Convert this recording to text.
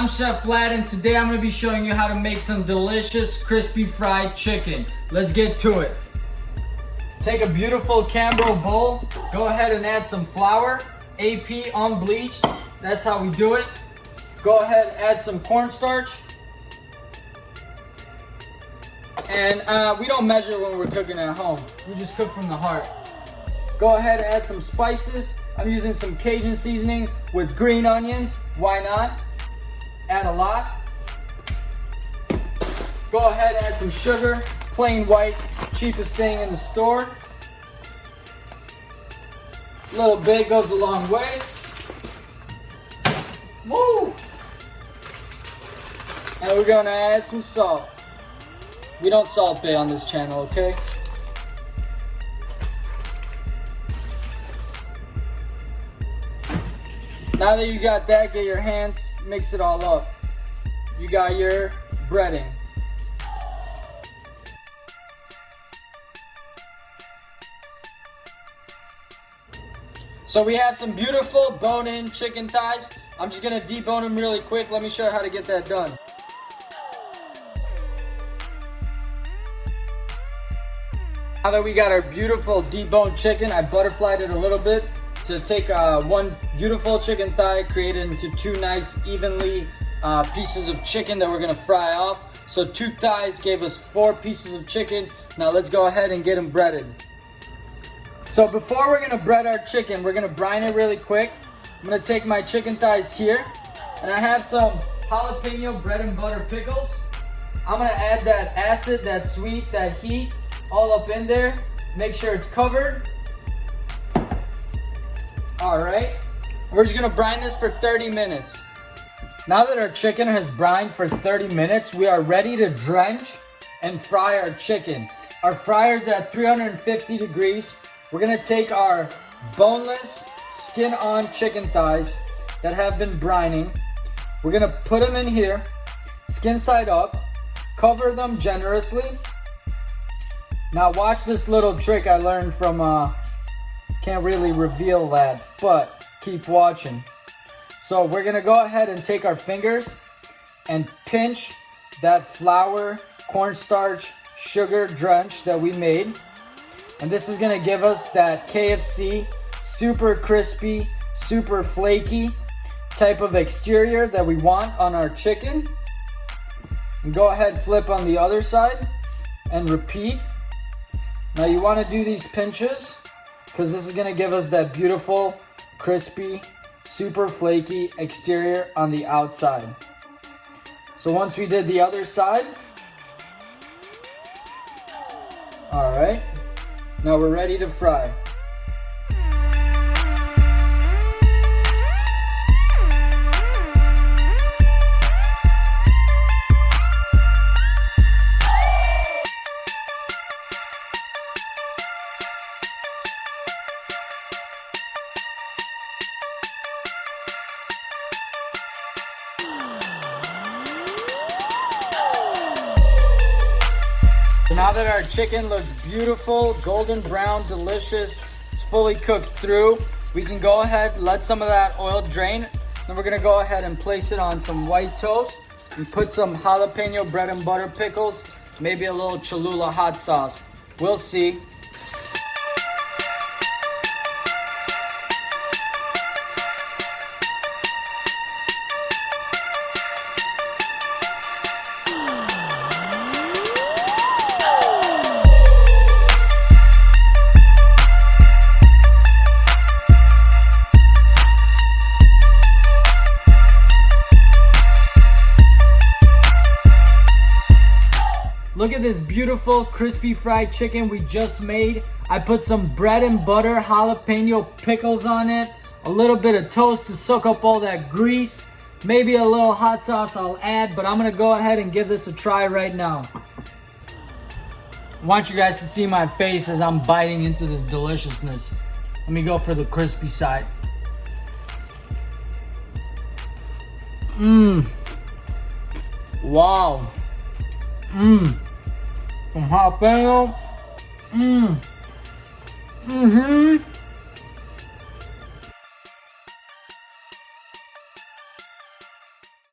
I'm Chef Vlad, and today I'm going to be showing you how to make some delicious crispy fried chicken. Let's get to it. Take a beautiful Cambro bowl, go ahead and add some flour, AP unbleached, that's how we do it. Go ahead, add some cornstarch. And we don't measure when we're cooking at home, we just cook from the heart. Go ahead and add some spices. I'm using some Cajun seasoning with green onions, why not? Add a lot. Go ahead, add some sugar, plain white, cheapest thing in the store. A little bit goes a long way. Woo! And we're gonna add some salt. We don't salt bae on this channel, okay? Now that you got that, get your hands, mix it all up. You got your breading. So we have some beautiful bone-in chicken thighs. I'm just gonna debone them really quick. Let me show you how to get that done. Now that we got our beautiful deboned chicken, I butterflied it a little bit to take one beautiful chicken thigh, create it into two nice evenly pieces of chicken that we're gonna fry off. So 2 thighs gave us 4 pieces of chicken. Now let's go ahead and get them breaded. So before we're gonna bread our chicken, we're gonna brine it really quick. I'm gonna take my chicken thighs here, and I have some jalapeno bread and butter pickles. I'm gonna add that acid, that sweet, that heat, all up in there. Make sure it's covered. All right, we're just gonna brine this for 30 minutes. Now that our chicken has brined for 30 minutes, we are ready to drench and fry our chicken. Our fryer's at 350 degrees. We're gonna take our boneless, skin-on chicken thighs that have been brining. We're gonna put them in here, skin side up, cover them generously. Now watch this little trick I learned from, can't really reveal that, but keep watching. So we're gonna go ahead and take our fingers and pinch that flour, cornstarch, sugar drench that we made. And this is gonna give us that KFC, super crispy, super flaky type of exterior that we want on our chicken. And go ahead, flip on the other side and repeat. Now you wanna do these pinches because this is gonna give us that beautiful, crispy, super flaky exterior on the outside. So once we did the other side, all right, now we're ready to fry. Now that our chicken looks beautiful, golden brown, delicious, it's fully cooked through, we can go ahead, let some of that oil drain. Then we're gonna go ahead and place it on some white toast and put some jalapeno bread and butter pickles, maybe a little Cholula hot sauce. We'll see. Look at this beautiful crispy fried chicken we just made. I put some bread and butter jalapeno pickles on it, a little bit of toast to soak up all that grease, maybe a little hot sauce I'll add, but I'm gonna go ahead and give this a try right now. I want you guys to see my face as I'm biting into this deliciousness. Let me go for the crispy side. Wow. Some jalapeno.